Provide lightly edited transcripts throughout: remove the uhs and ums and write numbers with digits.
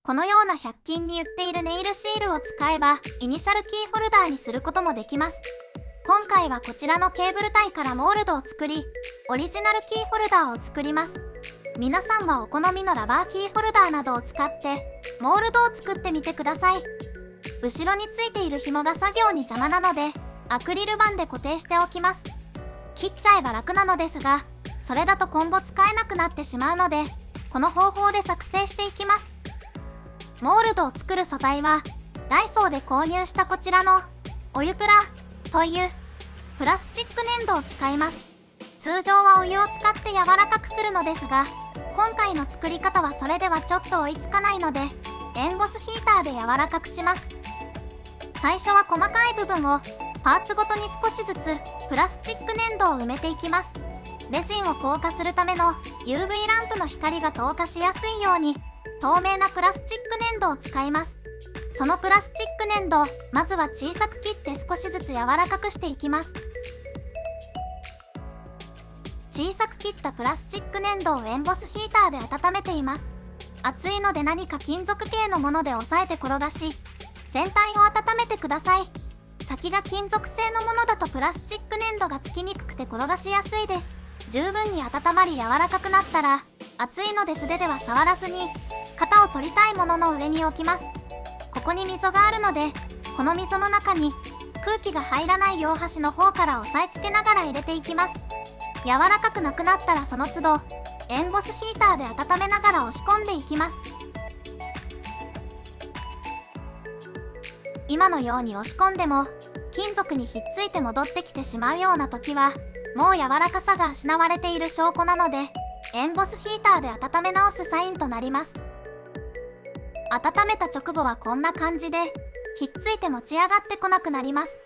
このような100均に売っているネイルシールを使えば、イニシャルキーホルダーにすることもできます。今回はこちらのケーブルタイからモールドを作り、オリジナルキーホルダーを作ります。皆さんはお好みのラバーキーホルダーなどを使って、モールドを作ってみてください。後ろについている紐が作業に邪魔なので、アクリル板で固定しておきます。切っちゃえば楽なのですが、それだと今後使えなくなってしまうので、この方法で作成していきます。モールドを作る素材は、ダイソーで購入したこちらのお湯プラというプラスチック粘土を使います。通常はお湯を使って柔らかくするのですが、今回の作り方はそれではちょっと追いつかないので、エンボスヒーターで柔らかくします。最初は細かい部分をパーツごとに少しずつプラスチック粘土を埋めていきます。レジンを硬化するための UV ランプの光が透過しやすいように透明なプラスチック粘土を使います。そのプラスチック粘土をまずは小さく切って少しずつ柔らかくしていきます。小さく切ったプラスチック粘土をエンボスヒーターで温めています。熱いので何か金属系のもので押さえて転がし、全体を温めてください。先が金属製のものだとプラスチック粘土がつきにくくて転がしやすいです。十分に温まり柔らかくなったら、熱いので素手では触らずに、型を取りたいものの上に置きます。ここに溝があるので、この溝の中に空気が入らない両端の方から押さえつけながら入れていきます。柔らかくなくなったらその都度、エンボスヒーターで温めながら押し込んでいきます。今のように押し込んでも、金属にひっついて戻ってきてしまうような時は、もう柔らかさが失われている証拠なので、エンボスヒーターで温め直すサインとなります。温めた直後はこんな感じで、ひっついて持ち上がってこなくなります。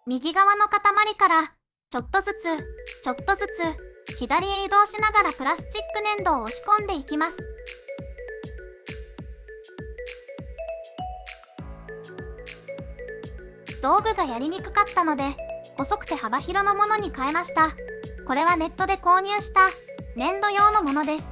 右側の塊から、ちょっとずつ、左へ移動しながらプラスチック粘土を押し込んでいきます。道具がやりにくかったので、細くて幅広のものに変えました。これはネットで購入した粘土用のものです。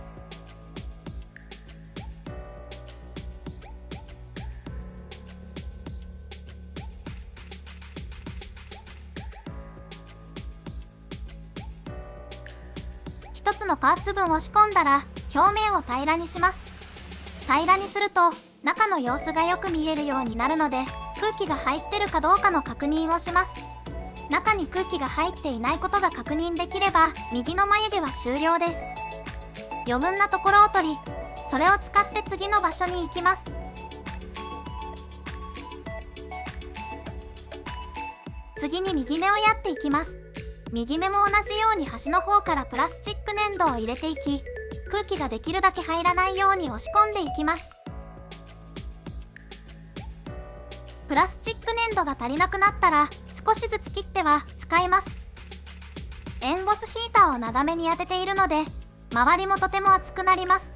一つのパーツ分押し込んだら表面を平らにします。平らにすると中の様子がよく見えるようになるので、空気が入ってるかどうかの確認をします。中に空気が入っていないことが確認できれば、右の眉毛は終了です。余分なところを取り、それを使って次の場所に行きます。次に右目をやっていきます。右目も同じように端の方からプラスチック粘土を入れていき、空気ができるだけ入らないように押し込んでいきます。プラスチック粘土が足りなくなったら少しずつ切っては使います。エンボスヒーターを長めに当てているので、周りもとても熱くなります。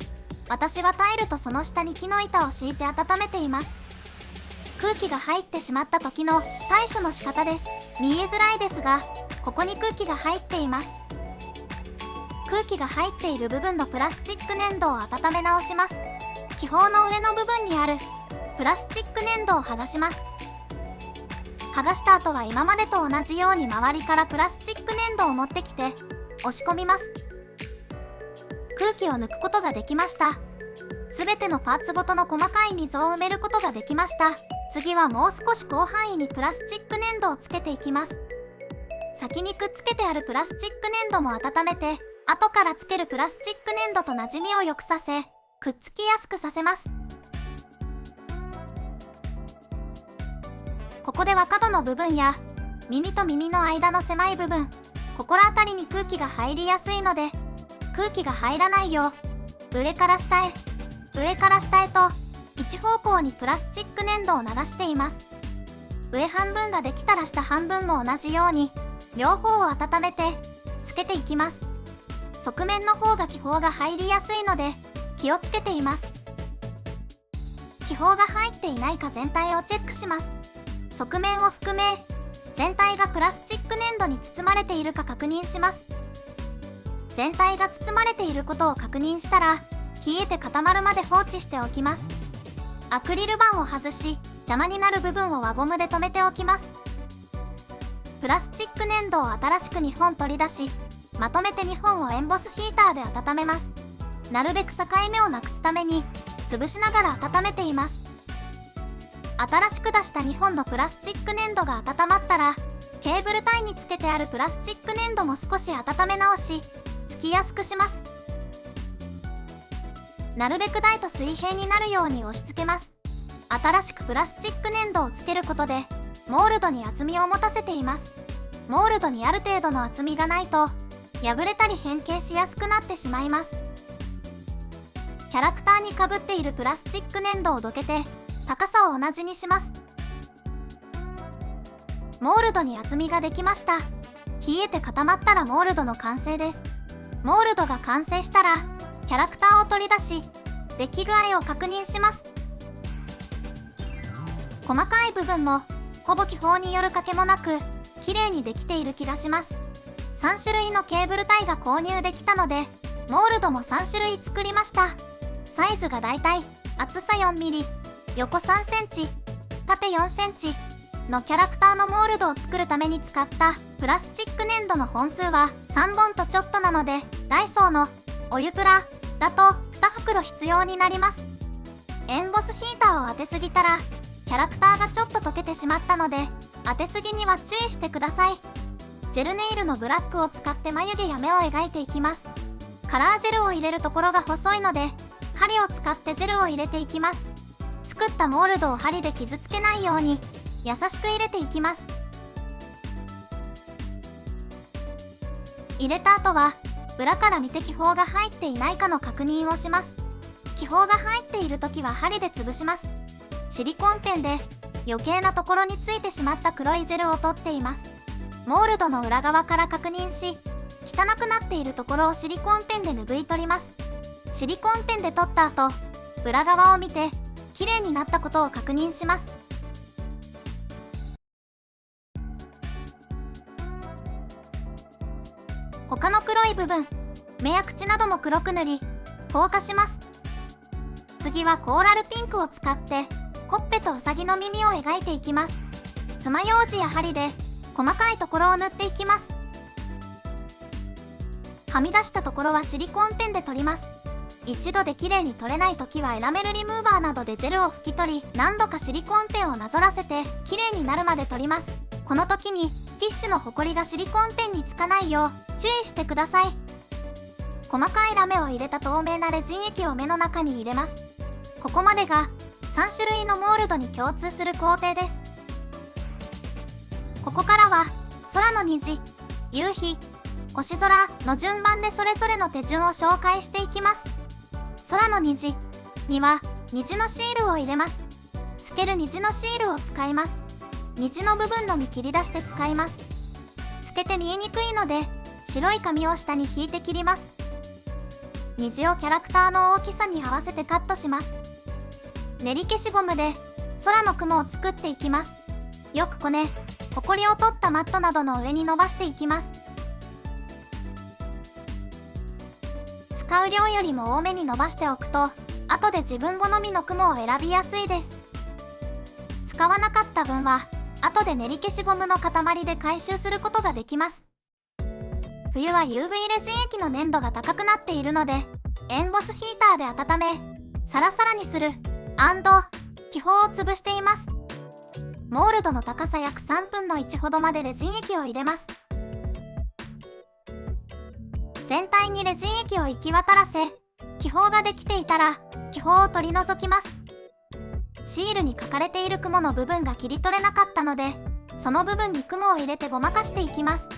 私はタイルとその下に木の板を敷いて温めています。空気が入ってしまった時の対処の仕方です。見えづらいですが、ここに空気が入っています。空気が入っている部分のプラスチック粘土を温め直します。気泡の上の部分にあるプラスチック粘土を剥がします。剥がした後は今までと同じように周りからプラスチック粘土を持ってきて押し込みます。空気を抜くことができました。すべてのパーツごとの細かい溝を埋めることができました。次はもう少し広範囲にプラスチック粘土をつけていきます。先にくっつけてあるプラスチック粘土も温めて、後からつけるプラスチック粘土と馴染みを良くさせ、くっつきやすくさせます。ここでは角の部分や耳と耳の間の狭い部分、ここら辺りに空気が入りやすいので、空気が入らないよう上から下へと一方向にプラスチック粘土を流しています。上半分ができたら下半分も同じように両方を温めてつけていきます。側面の方が気泡が入りやすいので気をつけています。気泡が入っていないか全体をチェックします。側面を含め全体がプラスチック粘土に包まれているか確認します。全体が包まれていることを確認したら冷えて固まるまで放置しておきます。アクリル板を外し、邪魔になる部分を輪ゴムで留めておきます。プラスチック粘土を新しく2本取り出し、まとめて2本をエンボスヒーターで温めます。なるべく境目をなくすために潰しながら温めています。新しく出した2本のプラスチック粘土が温まったら、ケーブルタイにつけてあるプラスチック粘土も少し温め直し、つきやすくします。なるべく台と水平になるように押し付けます。新しくプラスチック粘土をつけることでモールドに厚みを持たせています。モールドにある程度の厚みがないと破れたり変形しやすくなってしまいます。キャラクターにかぶっているプラスチック粘土をどけて高さを同じにします。モールドに厚みができました。冷えて固まったらモールドの完成です。モールドが完成したらキャラクターを取り出し、出来具合を確認します。細かい部分もほぼ気泡による欠けもなく綺麗にできている気がします。3種類のケーブルタイが購入できたので、モールドも3種類作りました。サイズがだいたい厚さ 4mm、横 3cm、縦 4cm のキャラクターのモールドを作るために使ったプラスチック粘土の本数は3本とちょっとなので、ダイソーのお湯プラだと2袋必要になります。エンボスヒーターを当てすぎたらキャラクターがちょっと溶けてしまったので、当てすぎには注意してください。ジェルネイルのブラックを使って眉毛や目を描いていきます。カラージェルを入れるところが細いので、針を使ってジェルを入れていきます。作ったモールドを針で傷つけないように優しく入れていきます。入れた後は裏から見て気泡が入っていないかの確認をします。気泡が入っている時は針で潰します。シリコンペンで余計なところについてしまった黒いジェルを取っています。モールドの裏側から確認し、汚くなっているところをシリコンペンで拭い取ります。シリコンペンで取った後、裏側を見て綺麗になったことを確認します。他の黒い部分、目や口なども黒く塗り、硬化します。次はコーラルピンクを使ってほっぺとウサギの耳を描いていきます。爪楊枝や針で細かいところを塗っていきます。はみ出したところはシリコンペンで取ります。一度で綺麗に取れないときはエナメルリムーバーなどでジェルを拭き取り、何度かシリコンペンをなぞらせて綺麗になるまで取ります。この時にティッシュのホコリがシリコンペンにつかないよう注意してください。細かいラメを入れた透明なレジン液を目の中に入れます。ここまでが3種類のモールドに共通する工程です。ここからは空の虹、夕日、星空の順番でそれぞれの手順を紹介していきます。空の虹には虹のシールを入れます。透ける虹のシールを使います。虹の部分のみ切り出して使います。透けて見えにくいので白い紙を下に引いて切ります。虹をキャラクターの大きさに合わせてカットします。練り消しゴムで空の雲を作っていきます。よくこね、ほこりを取ったマットなどの上に伸ばしていきます。使う量よりも多めに伸ばしておくと、後で自分好みの雲を選びやすいです。使わなかった分は後で練り消しゴムの塊で回収することができます。冬は UV レジン液の粘度が高くなっているので、エンボスヒーターで温め、サラサラにする&気泡を潰しています。モールドの高さ約3分の1ほどまでレジン液を入れます。全体にレジン液を行き渡らせ、気泡ができていたら気泡を取り除きます。シールに書かれている雲の部分が切り取れなかったので、その部分に雲を入れてごまかしていきます。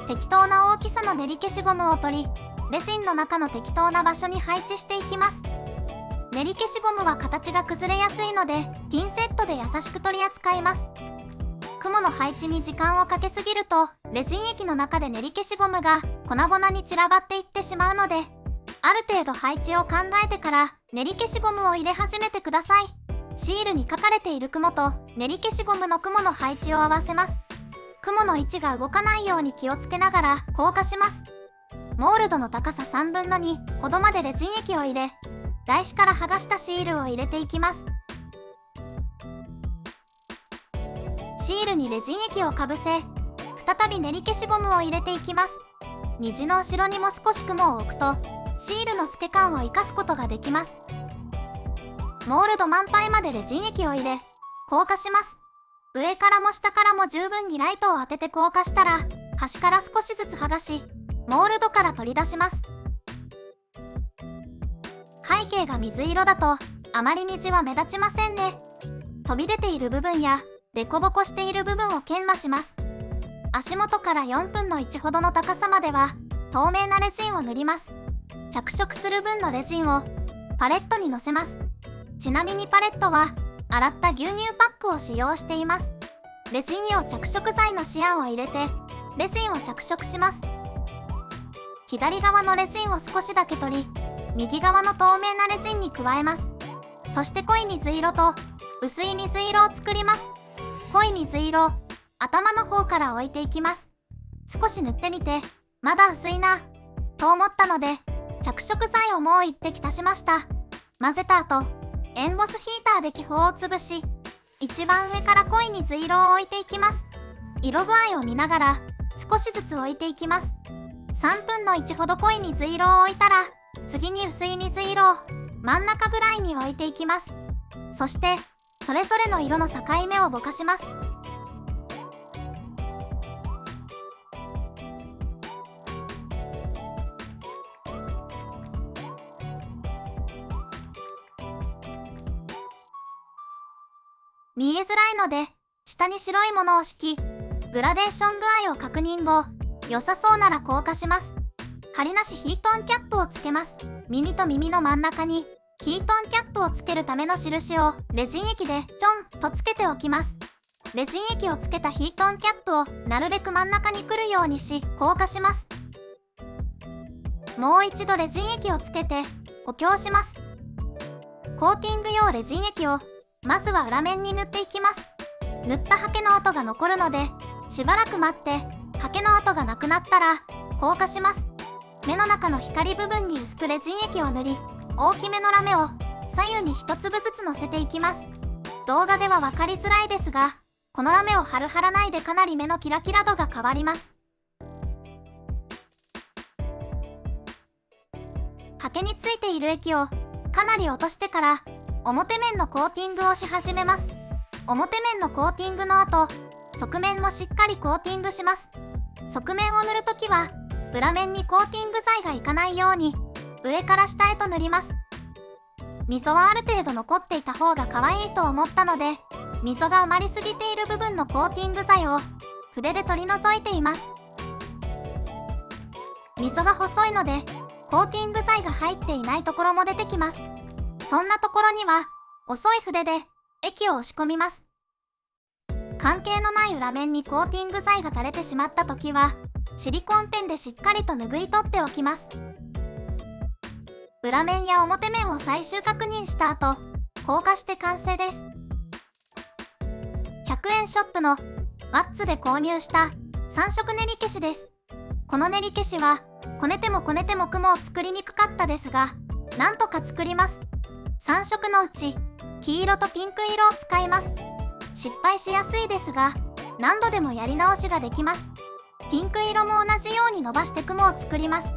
適当な大きさの練り消しゴムを取り、レジンの中の適当な場所に配置していきます。練り消しゴムは形が崩れやすいので、ピンセットで優しく取り扱います。雲の配置に時間をかけすぎると、レジン液の中で練り消しゴムが粉々に散らばっていってしまうので、ある程度配置を考えてから練り消しゴムを入れ始めてください。シールに書かれている雲と練り消しゴムの雲の配置を合わせます。雲の位置が動かないように気をつけながら硬化します。モールドの高さ3分の2ほどまでレジン液を入れ、台紙から剥がしたシールを入れていきます。シールにレジン液をかぶせ、再び練り消しゴムを入れていきます。虹の後ろにも少し雲を置くと、シールの透け感を生かすことができます。モールド満杯までレジン液を入れ、硬化します。上からも下からも十分にライトを当てて硬化したら、端から少しずつ剥がし、モールドから取り出します。背景が水色だと、あまり虹は目立ちませんね。飛び出ている部分や、凸凹している部分を研磨します。足元から4分の1ほどの高さまでは、透明なレジンを塗ります。着色する分のレジンをパレットにのせます。ちなみにパレットは、洗った牛乳パックを使用しています。レジン用着色剤のシアンを入れて、レジンを着色します。左側のレジンを少しだけ取り、右側の透明なレジンに加えます。そして濃い水色と薄い水色を作ります。濃い水色を頭の方から置いていきます。少し塗ってみて、まだ薄いな、と思ったので、着色剤をもう一滴足しました。混ぜた後、エンボスヒーターで気泡を潰し、一番上から濃い水色を置いていきます。色具合を見ながら、少しずつ置いていきます。3分の1ほど濃い水色を置いたら、次に薄い水色を真ん中ぐらいに置いていきます。そして、それぞれの色の境目をぼかします。見えづらいので、下に白いものを敷き、グラデーション具合を確認後、良さそうなら硬化します。針なしヒートンキャップをつけます。耳と耳の真ん中に、ヒートンキャップをつけるための印をレジン液でちょんとつけておきます。レジン液をつけたヒートンキャップをなるべく真ん中に来るようにし、硬化します。もう一度レジン液をつけて補強します。コーティング用レジン液をまずは裏面に塗っていきます。塗ったハケの跡が残るので、しばらく待ってハケの跡がなくなったら硬化します。目の中の光部分に薄くレジン液を塗り、大きめのラメを左右に一粒ずつ乗せていきます。動画では分かりづらいですが、このラメを貼る貼らないでかなり目のキラキラ度が変わります。ハケについている液をかなり落としてから表面のコーティングをし始めます。表面のコーティングの後、側面もしっかりコーティングします。側面を塗るときは裏面にコーティング剤がいかないように上から下へと塗ります。溝はある程度残っていた方が可愛いと思ったので、溝が埋まりすぎている部分のコーティング剤を筆で取り除いています。溝が細いのでコーティング剤が入っていないところも出てきます。そんなところには細い筆で液を押し込みます。関係のない裏面にコーティング剤が垂れてしまった時はシリコンペンでしっかりと拭い取っておきます。裏面や表面を最終確認した後、硬化して完成です。100円ショップのワッツで購入した3色練り消しです。この練り消しはこねてもこねても雲を作りにくかったですが、なんとか作ります。3色のうち黄色とピンク色を使います。失敗しやすいですが、何度でもやり直しができます。ピンク色も同じように伸ばして雲を作ります。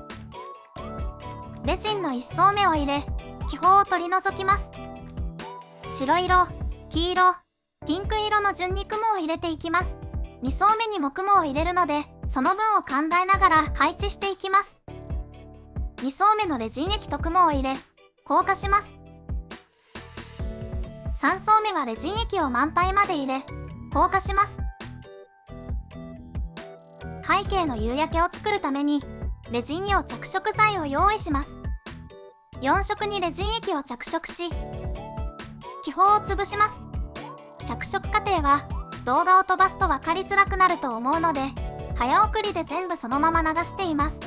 レジンの1層目を入れ、気泡を取り除きます。白色、黄色、ピンク色の順に雲を入れていきます。2層目にも雲を入れるので、その分を考えながら配置していきます。2層目のレジン液と雲を入れ、硬化します。3層目はレジン液を満杯まで入れ、硬化します。背景の夕焼けを作るために、レジン用着色剤を用意します。4色にレジン液を着色し、気泡を潰します。着色過程は動画を飛ばすと分かりづらくなると思うので、早送りで全部そのまま流しています。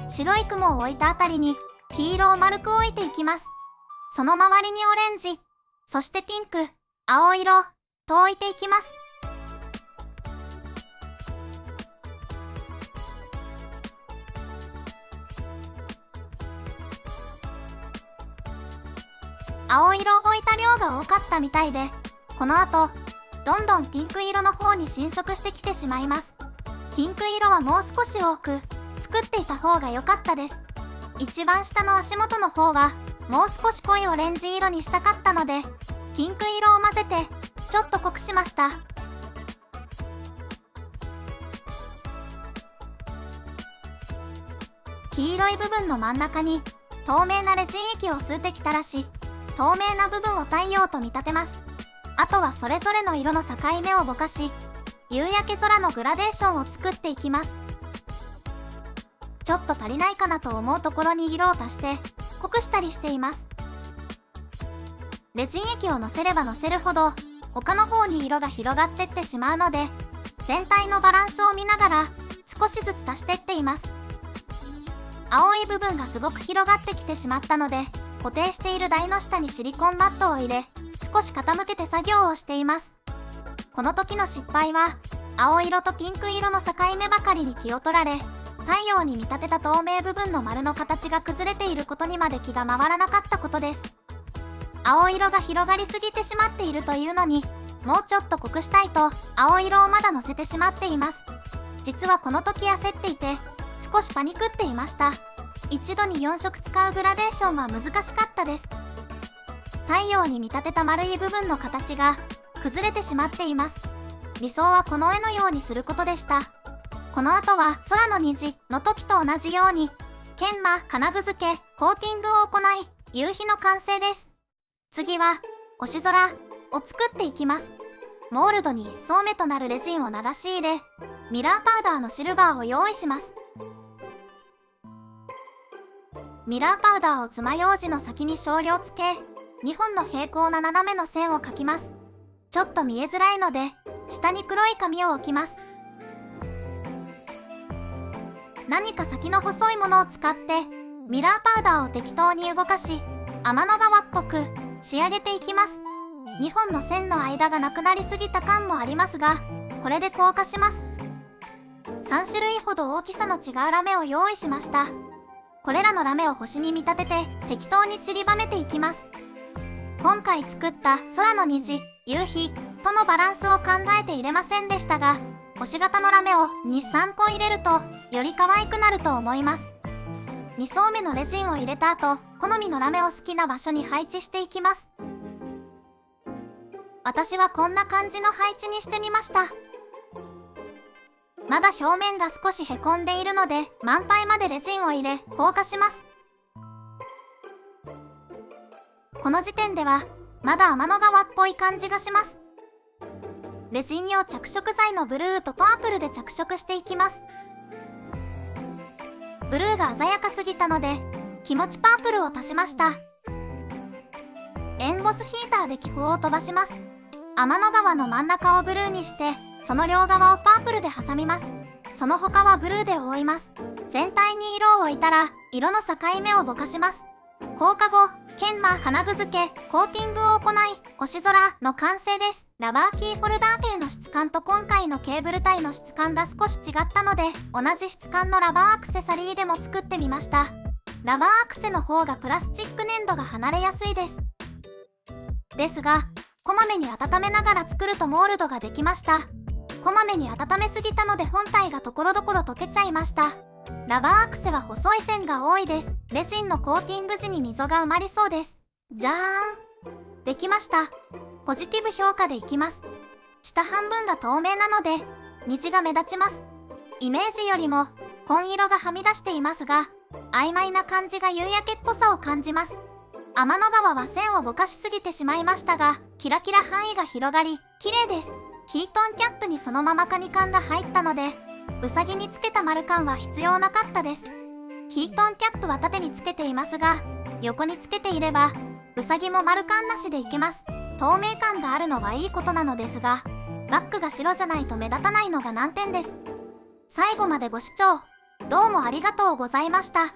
白い雲を置いたあたりに黄色を丸く置いていきます。その周りにオレンジ、そしてピンク、青色と置いていきます。青色を置いた量が多かったみたいで、この後どんどんピンク色の方に侵食してきてしまいます。ピンク色はもう少し多く作っていた方が良かったです。一番下の足元の方はもう少し濃いオレンジ色にしたかったので、ピンク色を混ぜてちょっと濃くしました。黄色い部分の真ん中に透明なレジン液を数滴垂らし、透明な部分を太陽と見立てます。あとはそれぞれの色の境目をぼかし、夕焼け空のグラデーションを作っていきます。ちょっと足りないかなと思うところに色を足して濃くしたりしています。レジン液をのせればのせるほど他の方に色が広がってってしまうので、全体のバランスを見ながら少しずつ足していっています。青い部分がすごく広がってきてしまったので、固定している台の下にシリコンマットを入れ、少し傾けて作業をしています。この時の失敗は、青色とピンク色の境目ばかりに気を取られ、太陽に見立てた透明部分の丸の形が崩れていることにまで気が回らなかったことです。青色が広がりすぎてしまっているというのに、もうちょっと濃くしたいと青色をまだのせてしまっています。実はこの時焦っていて、少しパニクっていました。一度に4色使うグラデーションは難しかったです。太陽に見立てた丸い部分の形が崩れてしまっています。理想はこの絵のようにすることでした。この後は空の虹の時と同じように研磨、金具付け、コーティングを行い、夕日の完成です。次は星空を作っていきます。モールドに1層目となるレジンを流し入れ、ミラーパウダーのシルバーを用意します。ミラーパウダーを爪楊枝の先に少量つけ、2本の平行な斜めの線を描きます。ちょっと見えづらいので、下に黒い紙を置きます。何か先の細いものを使って、ミラーパウダーを適当に動かし、天の川っぽく仕上げていきます。2本の線の間がなくなりすぎた感もありますが、これで硬化します。3種類ほど大きさの違うラメを用意しました。これらのラメを星に見立てて適当に散りばめていきます。今回作った空の虹、夕日とのバランスを考えて入れませんでしたが、星型のラメを2、3個入れるとより可愛くなると思います。2層目のレジンを入れた後、好みのラメを好きな場所に配置していきます。私はこんな感じの配置にしてみました。まだ表面が少しへこんでいるので、満杯までレジンを入れ硬化します。この時点ではまだ天の川っぽい感じがします。レジン用着色剤のブルーとパープルで着色していきます。ブルーが鮮やかすぎたので気持ちパープルを足しました。エンボスヒーターで気泡を飛ばします。天の川の真ん中をブルーにして、その両側をパープルで挟みます。その他はブルーで覆います。全体に色を置いたら色の境目をぼかします。硬化後、研磨、金具付け、コーティングを行い、星空の完成です。ラバーキーホルダー系の質感と今回のケーブルタイの質感が少し違ったので、同じ質感のラバーアクセサリーでも作ってみました。ラバーアクセの方がプラスチック粘土が離れやすいです。ですが、こまめに温めながら作るとモールドができました。こまめに温めすぎたので本体がところどころ溶けちゃいました。ラバーアクセは細い線が多いです。レジンのコーティング時に溝が埋まりそうです。じゃーん、できました。ポジティブ評価でいきます。下半分が透明なので虹が目立ちます。イメージよりも紺色がはみ出していますが、曖昧な感じが夕焼けっぽさを感じます。天の川は線をぼかしすぎてしまいましたが、キラキラ範囲が広がり綺麗です。キートンキャップにそのままカニ缶が入ったので、ウサギにつけた丸缶は必要なかったです。キートンキャップは縦につけていますが、横につけていればウサギも丸缶なしでいけます。透明感があるのはいいことなのですが、バッグが白じゃないと目立たないのが難点です。最後までご視聴どうもありがとうございました。